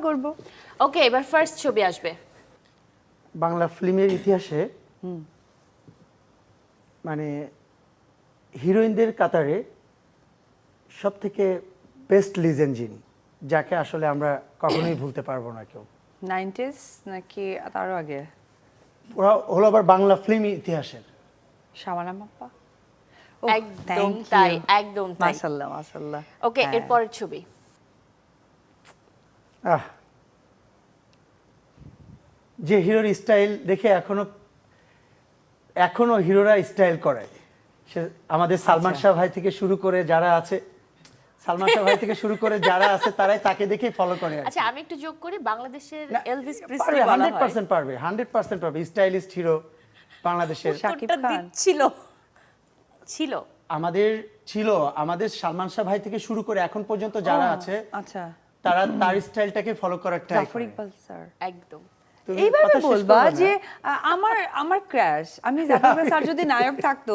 করব। ওকে, এবার ফার্স্ট ছবি আসবে। বাংলা ফিল্মের ইতিহাসে মানে হিরোইনদের কাতারে সব থেকে বেস্ট লিজেন্ড যিনি, যাকে আসলে আমরা কখনোই ভুলতে পারবো না কেউ। 90s নাকি তারও আগে? ওরা হলো আবার বাংলা ফিল্ম ইতিহাসের শাবানা আপা। একদম তাই, একদম তাই। মাশাআল্লাহ মাশাআল্লাহ। ওকে, এরপরের ছবি। যে হিরোর স্টাইল দেখে এখনো হিরোরা স্টাইল করে, সে আমাদের সালমান শাহ ভাই থেকে শুরু করে যারা আছে, তারাই তাকে দেখে ফলো করে। আচ্ছা, আমি একটু যোগ করি, বাংলাদেশের এলভিস পারবে, প্রিসলি বলা হয়। 100% পারবে, 100% পারবে। স্টাইলিস্ট হিরো বাংলাদেশের শাকিব খান ছিল আমাদের ছিল, আমাদের সালমান শাহ ভাই থেকে শুরু করে এখন পর্যন্ত যারা আছে, আচ্ছা, তারা তার স্টাইলটাকে ফলো করার ট্রাই জাফর করে। ইকবাল স্যার। একদম। তুমি এইভাবে কথা শেষ বলবা করবে না? যে আমার ক্র্যাশ, আমি জাফর ইকবাল স্যার যদি নায়ক থাকতো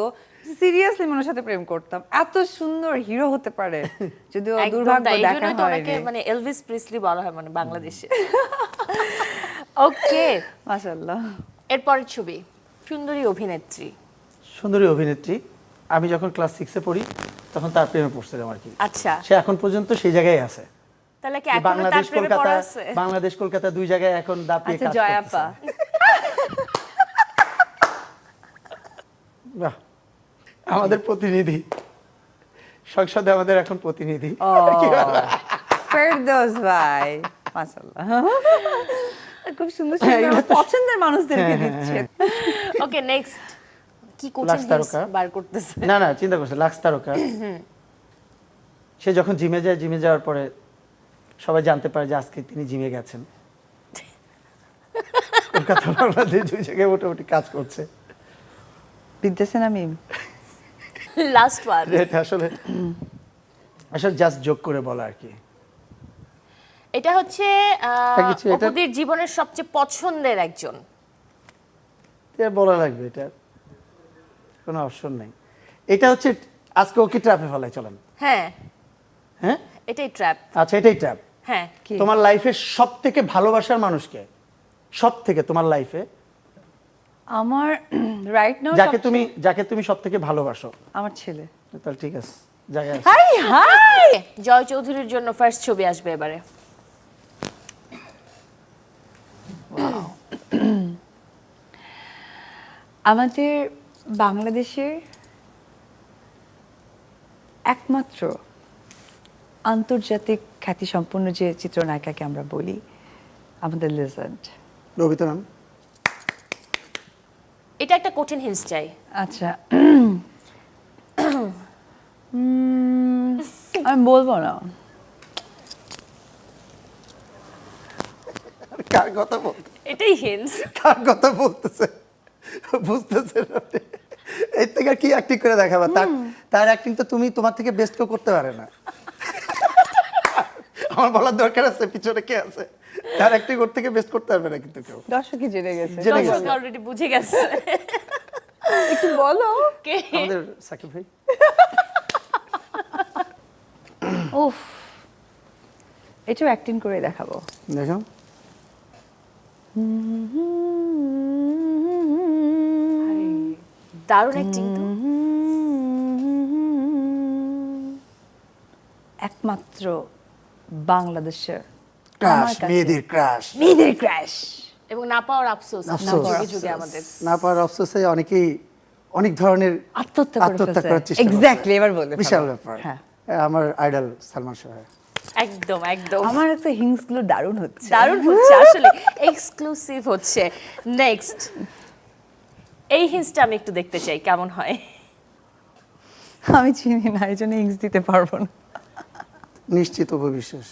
সিরিয়াসলি মনের সাথে প্রেম করতাম। এত সুন্দর হিরো হতে পারে, যদিও একদম দুর্ভাগ্য তাই, এই দেখা জন্যই তো ওনাকে হয়নি। মানে এলভিস প্রিসলি বলা হয় মানে বাংলাদেশে। ওকে, মাশাআল্লাহ। এরপরের ছবি। সুন্দরী অভিনেত্রী। সুন্দরী অভিনেত্রী। আমি যখন ক্লাস 6-এ পড়ি তখন তার প্রেমে পড়ছিলাম আর কি। আচ্ছা, সে এখন পর্যন্ত সেই জায়গায় আছে। তাহলে কি এখনো তার প্রেমে পড়া আছে? বাংলাদেশ কলকাতা দুই জায়গায় এখন দাপিয়ে আচ্ছা, কাজ জয় করতেছে। আপা। বাহ, আমাদের প্রতিনিধি সংসদে, আমাদের এখন প্রতিনিধি। ফেরদৌস ভাই, মাশাআল্লাহ। খুব সুন্দর সুন্দর পছন্দের মানুষদেরকে দিচ্ছে। ওকে, নেক্সট। কি কোচিং লাক্স তারকা। বার করতেছে? না চিন্তা করছে লাক্স তারকা। সে যখন জিমে যায়, জিমে যাওয়ার পরে সবাই জানতে পারে যে আজকে তিনি জিমে গেছেন। কলকাতা বাংলাদেশ দুই জায়গায় মোটামুটি কাজ করছে। বিদ্যাসেনা মিম। Last one. এটা আসলে জাস্ট জোক করে বলা আর কি। এটা হচ্ছে অপুদের জীবনের সবচেয়ে পছন্দের একজন। এটা বলা লাগবে, এটা কোনো অপশন নাই। এটা হচ্ছে আজকে ওকে ট্র্যাপে ফেলায়, চলেন। হ্যাঁ, হ্যাঁ, এটাই ট্র্যাপ। আচ্ছা, এটাই ট্র্যাপ। হ্যাঁ, তোমার লাইফে সব থেকে ভালোবাসার মানুষকে, সব থেকে তোমার লাইফে আমার রাইট নাও যাকে তুমি সব থেকে ভালোবাসো। আমার ছেলে। তাহলে ঠিক আছে, জায়গায় আছে। High high. জয় চৌধুরীর জন্য ফার্স্ট ছবি আসবে এবারে। আমাদের বাংলাদেশের একমাত্র আন্তর্জাতিক খ্যাতিসম্পন্ন যে চিত্রনায়িকাকে আমরা বলি, আমাদের লেজেন্ড রবিতা ম্যাম। এটা একটা কঠিন হিন্টস চাই। আচ্ছা, আমি বলবো না। কার কথা এটাই হিন্টস। কার কথা বলতেছে বুঝতেছেন আপনি? এর থেকে আর কি অ্যাক্টিং করে দেখাবা? তার অ্যাক্টিং তো তোমার থেকে বেস্ট কেউ করতে পারে না। আমার বলার দরকার আছে পিছনে কে আছে? তার অ্যাক্টিং ওর থেকে বেস্ট করতে পারবে না কিন্তু কেউ। দর্শকই জেনে গেছে। দর্শক অলরেডি বুঝে গেছে। একটু বলো। কে? আমাদের সাকিব ভাই। উফ, এটাও অ্যাক্টিং করে দেখাবো। দেখো, দারুণ অ্যাক্টিং তো। একমাত্র বাংলাদেশের ক্রাশ, মেয়েদের ক্রাশ। মেয়েদের ক্র্যাশ এবং না পাওয়ার আফসোস। আফসোস। যুগে যুগে আমাদের না পাওয়ার আফসোসে অনেকেই অনেক ধরনের আত্মহত্যা করার চেষ্টা এক্স্যাক্টলি, এবার বলবে বিশাল ব্যাপার। হ্যাঁ, আমার আইডল সালমান শাহ। একদম একদম আমার তো হিংস গুলো দারুণ হচ্ছে। দারুণ হচ্ছে আসলে, এক্সক্লুসিভ হচ্ছে। নেক্সট, এই হিন্টসটা আমি একটু দেখতে চাই কেমন হয়। আমি চিনি না, এই জন্য হিংস দিতে পারবো না। নিশ্চিত উপবিশ্বাস,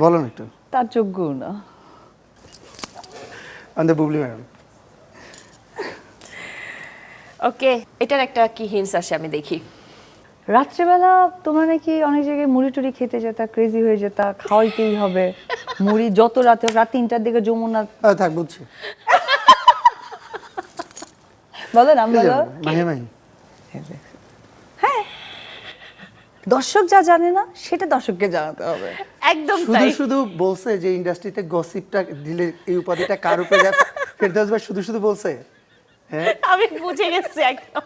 বলুন একটু। তার যোগ্য না। আমাদের বুবলি ম্যাডাম। ওকে, এটার একটা কি হিন্টস আসে আমি দেখি। রাত্রেবেলা তোমরা নাকি অনেক জায়গায় মুড়ি টুড়ি খেতে যেতা, ক্রেজি হয়ে যেতা, খাওয়াইতেই হবে মুড়ি, যত রাতে হোক, রাত 3টার দিকে যমুনা। থাক বুঝছি। বলো নাম বলো। মাহি মাহি। দর্শক যা জানে না সেটা দর্শককে জানাতে হবে। একদম শুধু তাই। শুধু বলছে যে ইন্ডাস্ট্রিতে গসিপটা দিলে এই উপাধিটা কার উপরে যায়, ফেরদৌস ভাই শুধু শুধু বলছে। হ্যাঁ আমি বুঝে গেছি একদম।